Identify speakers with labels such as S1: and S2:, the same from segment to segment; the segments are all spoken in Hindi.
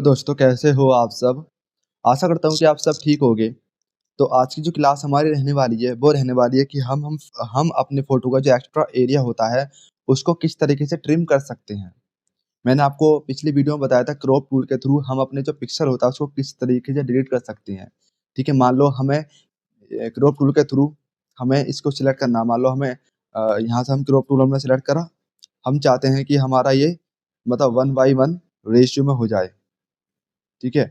S1: दोस्तों कैसे हो आप सब? आशा करता हूँ कि आप सब ठीक होंगे। तो आज की जो क्लास हमारी रहने वाली है, वो रहने वाली है कि हम अपने फ़ोटो का जो एक्स्ट्रा एरिया होता है, उसको किस तरीके से ट्रिम कर सकते हैं। मैंने आपको पिछली वीडियो में बताया था क्रॉप टूल के थ्रू हम अपने जो पिक्सल होता है, उसको किस तरीके से डिलीट कर सकते हैं। ठीक है? मान लो हमें क्रॉप टूल के थ्रू हमें इसको सिलेक्ट करना, मान लो हमें यहाँ से हम क्रॉप टूल हमने सिलेक्ट करा, हम चाहते हैं कि हमारा ये मतलब 1:1 रेशियो में हो जाए। ठीक है?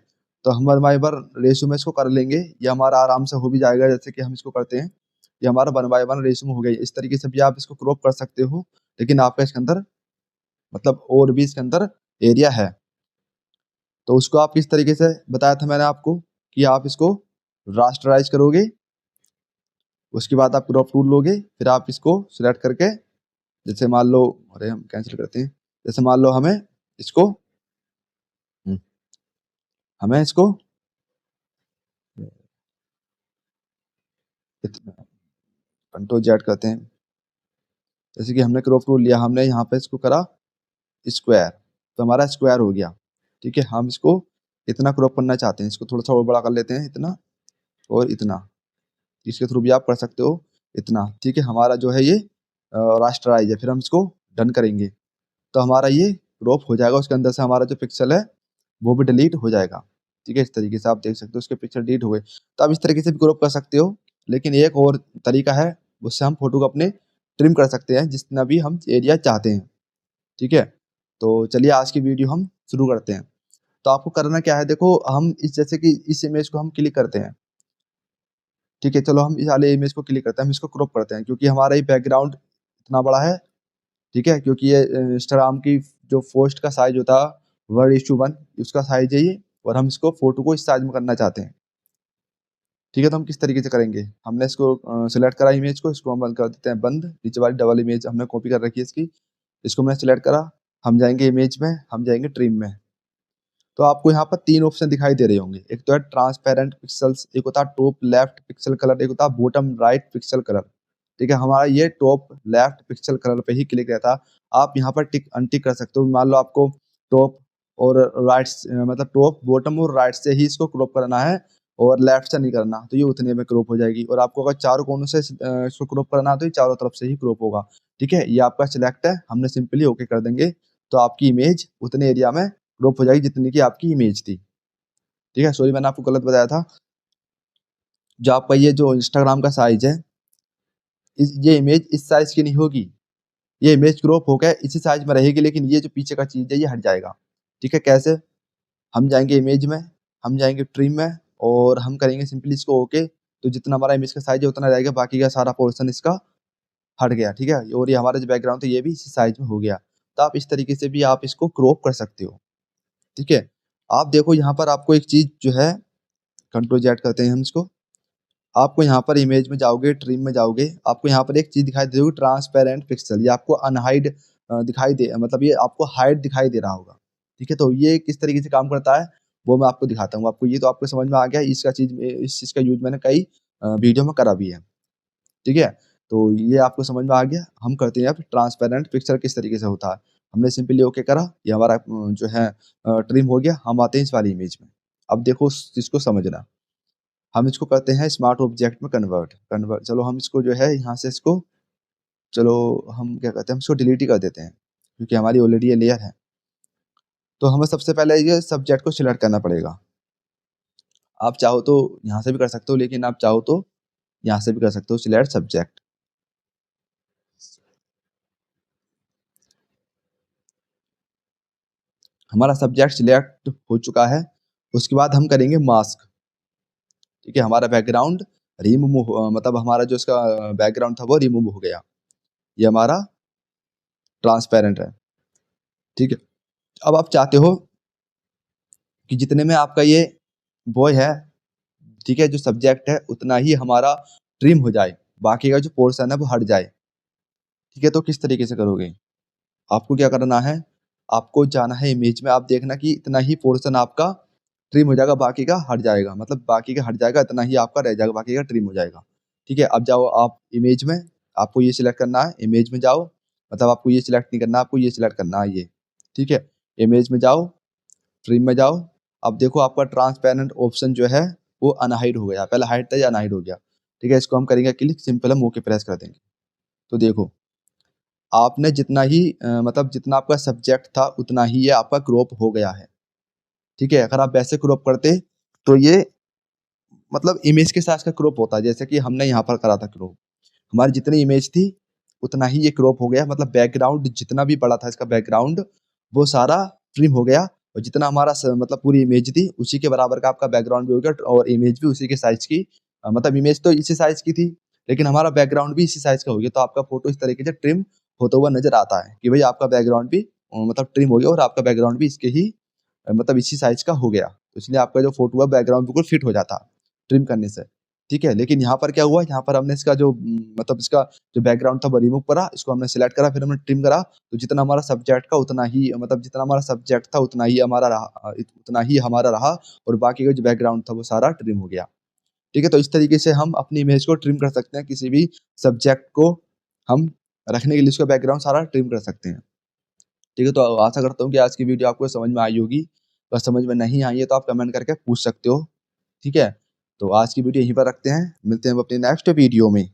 S1: तो हम 1/1 रेशियो में इसको कर लेंगे, ये हमारा आराम से हो भी जाएगा जैसे कि हम इसको करते हैं। ये हमारा 1/1 रेशियो में हो गया। इस तरीके से भी आप इसको क्रॉप कर सकते हो, लेकिन आपका इसके अंदर मतलब और भी इसके अंदर एरिया है। तो उसको आप किस तरीके से बताया था मैंने आपको कि आप इसको रास्टराइज़ करोगे, उसके बाद आप क्रॉप टूल लोगे, फिर आप इसको सिलेक्ट करके जैसे मान लो अरे हम कैंसल करते हैं। जैसे मान लो हुँ, हमें इसको कंट्रोल ज़ेड करते हैं। जैसे कि हमने क्रॉप टूल लिया, हमने यहाँ पे इसको करा स्क्वायर, तो हमारा स्क्वायर हो गया। ठीक है? हम इसको इतना क्रॉप करना चाहते हैं, इसको थोड़ा-सा और बड़ा कर लेते हैं, इतना और इतना। इसके थ्रू भी आप कर सकते हो, इतना। ठीक है? हमारा जो है ये रास्टराइज़ है, फिर हम इसको डन करेंगे, तो हमारा ये क्रॉप हो जाएगा, उसके अंदर से हमारा जो पिक्सल है, वो भी डिलीट हो जाएगा। ठीक है? इस तरीके से आप देख सकते हो उसके पिक्सल डिलीट हो गए। तो आप इस तरीके से भी क्रॉप कर सकते हो, लेकिन एक और तरीका है, उससे हम फ़ोटो को अपने ट्रिम कर सकते हैं, जितना भी हम एरिया चाहते हैं। ठीक है? तो चलिए आज की वीडियो हम शुरू करते हैं। तो आपको करना क्या है, देखो हम इस जैसे कि इस इमेज को हम क्लिक करते हैं। ठीक है? चलो हम इस वाले इमेज को क्लिक करते हैं, हम इसको क्रॉप करते हैं क्योंकि हमारा ये बैकग्राउंड इतना बड़ा है। ठीक है? क्योंकि ये इंस्टाग्राम की जो पोस्ट का साइज़ होता है 1:1 उसका साइज़ है ये, और हम इसको फ़ोटो को इस साइज़ में करना चाहते हैं। ठीक है? तो हम किस तरीके से करेंगे? हमने इसको सिलेक्ट करा इमेज को, इसको हम बंद कर देते हैं बंद। नीचे वाली डबल इमेज हमने कॉपी कर रखी है इसकी। इसको मैंने सिलेक्ट करा, हम जाएँगे इमेज में, हम जाएँगे ट्रिम में। तो आपको यहाँ पर 3 ऑप्शन दिखाई दे रहे होंगे। एक तो है ट्रांसपेरेंट पिक्सेल्स, एक होता है टॉप लेफ्ट पिक्सल कलर, एक होता है बॉटम राइट पिक्सल कलर। ठीक है? हमारा ये टॉप लेफ्ट पिक्सल कलर पे ही क्लिक रहता है। आप यहाँ पर टिक अनटिक कर सकते हो। मान लो आपको टॉप और मतलब टॉप, बॉटम और राइट से ही इसको क्रॉप करना है और लेफ्ट से नहीं करना, तो ये उतने में क्रॉप हो जाएगी। और आपको अगर चारों कोनों से इसको क्रॉप करना है तो ये चारों तरफ से ही क्रॉप होगा। ठीक है? ये आपका सिलेक्ट है, हमने सिंपली ओके कर देंगे, तो आपकी इमेज उतने एरिया में क्रॉप हो जाएगी जितनी की आपकी इमेज थी। ठीक है? सॉरी मैंने आपको गलत बताया था। जो आपका ये जो इंस्टाग्राम का साइज़ है, ये इमेज इस साइज़ की नहीं होगी। ये इमेज क्रॉप होकर इसी साइज़ में रहेगी, लेकिन ये जो पीछे का चीज़ है ये हट जाएगा। ठीक है? कैसे? हम जाएँगे इमेज में, हम जाएँगे ट्रिम में और हम करेंगे सिंपली इसको ओके, तो जितना हमारा इमेज का साइज़ है उतना रहेगा, बाकी का सारा पोर्शन इसका हट गया। ठीक है? और ये हमारा जो बैकग्राउंड था ये भी इसी साइज़ में हो गया। तो आप इस तरीके से भी आप इसको क्रॉप कर सकते हो। ठीक है? आप देखो यहाँ पर आपको एक चीज़ जो है, कंट्रोल ज़ेड करते हैं हम इसको। आपको यहाँ पर इमेज में जाओगे, ट्रिम में जाओगे, आपको यहाँ पर एक चीज़ दिखाई दे होगी ट्रांसपेरेंट पिक्सल, ये आपको अनहाइड दिखाई दे मतलब ये आपको हाइड दिखाई दे रहा होगा। ठीक है? तो ये किस तरीके से काम करता है, वो मैं आपको दिखाता हूँ। आपको ये तो आपको समझ में आ गया, इस चीज़ का यूज़ मैंने कई वीडियो में करा भी है। ठीक है? तो ये आपको समझ में आ गया। हम करते हैं अब ट्रांसपेरेंट पिक्सल किस तरीके से होता है। हमने सिंपली ओके करा, ये हमारा जो है ट्रिम हो गया। हम आते हैं इस वाली इमेज में। अब देखो उस चीज़ को समझना। हम इसको करते हैं स्मार्ट ऑब्जेक्ट में कन्वर्ट चलो हम इसको जो है यहाँ से इसको चलो हम क्या कहते हैं, हम इसको डिलीट ही कर देते हैं, क्योंकि हमारी ऑलरेडी ये लेयर है। तो हमें सबसे पहले ये सब्जेक्ट को सिलेक्ट करना पड़ेगा। आप चाहो तो यहाँ से भी कर सकते हो, लेकिन आप चाहो तो यहाँ से भी कर सकते हो, सिलेक्ट सब्जेक्ट। हमारा सब्जेक्ट सिलेक्ट हो चुका है। उसके बाद हम करेंगे मास्क। ठीक है? हमारा बैकग्राउंड मतलब हमारा जो इसका बैकग्राउंड था वो रिमूव हो गया। ये हमारा ट्रांसपेरेंट है। ठीक है? अब आप चाहते हो कि जितने में आपका ये बॉय है, ठीक है, जो सब्जेक्ट है उतना ही हमारा ट्रिम हो जाए, बाकी का जो पोर्शन है वो हट जाए। ठीक है? तो किस तरीके से करोगे? आपको क्या करना है, आपको जाना है इमेज में, आप देखना कि इतना ही पोर्शन आपका ट्रिम हो जाएगा, बाकी का हट जाएगा, मतलब बाकी का हट जाएगा, इतना ही आपका रह जाएगा, बाकी का ट्रिम हो जाएगा। ठीक है? अब जाओ आप इमेज में, आपको ये सिलेक्ट करना है, इमेज में जाओ, मतलब आपको ये सिलेक्ट नहीं करना, आपको ये सिलेक्ट करना है ये। ठीक है? इमेज में जाओ, ट्रिम में जाओ, अब देखो आपका ट्रांसपेरेंट ऑप्शन जो है वो अनहाइड हो गया, पहले हाइड था या अनहाइड हो गया। ठीक है, इसको हम करेंगे क्लिक, सिंपल हम ओके प्रेस कर देंगे। तो देखो आपने जितना ही मतलब जितना आपका सब्जेक्ट था उतना ही ये आपका क्रॉप हो गया है। ठीक है, अगर आप वैसे क्रॉप करते तो ये मतलब इमेज के साइज का क्रॉप होता है, जैसे कि हमने यहाँ पर करा था क्रॉप, हमारी जितनी इमेज थी उतना ही ये क्रॉप हो गया, मतलब बैकग्राउंड जितना भी बड़ा था इसका बैकग्राउंड वो सारा ट्रिम हो गया, और जितना हमारा मतलब पूरी इमेज थी उसी के बराबर का आपका बैकग्राउंड भी हो गया, और इमेज भी उसी के साइज की, मतलब इमेज तो इसी साइज की थी लेकिन हमारा बैकग्राउंड भी इसी साइज का हो गया। तो आपका फोटो इस तरीके से ट्रिम होता हुआ नजर आता है कि भाई आपका बैकग्राउंड भी मतलब ट्रिम हो गया और आपका बैकग्राउंड भी इसके ही मतलब इसी साइज का हो गया। तो इसलिए आपका जो फोटो है बैकग्राउंड बिल्कुल फिट हो जाता ट्रिम करने से। ठीक है, लेकिन यहाँ पर क्या हुआ, यहाँ पर हमने इसका जो मतलब इसका जो बैकग्राउंड था वो रिमूव करा, इसको हमने सिलेक्ट करा, फिर हमने ट्रिम करा, तो जितना हमारा सब्जेक्ट का उतना ही मतलब जितना हमारा सब्जेक्ट था उतना ही हमारा रहा, उतना ही हमारा रहा, और बाकी का जो बैकग्राउंड था वो सारा ट्रिम हो गया। ठीक है, तो इस तरीके से हम अपनी इमेज को ट्रिम कर सकते हैं, किसी भी सब्जेक्ट को हम रखने के लिए उसका बैकग्राउंड सारा ट्रिम कर सकते हैं। ठीक है, तो आशा करता हूँ कि आज की वीडियो आपको समझ में आई होगी। अगर समझ में नहीं आई है तो आप कमेंट करके पूछ सकते हो। ठीक है, तो आज की वीडियो यहीं पर रखते हैं, मिलते हैं अपने नेक्स्ट वीडियो में।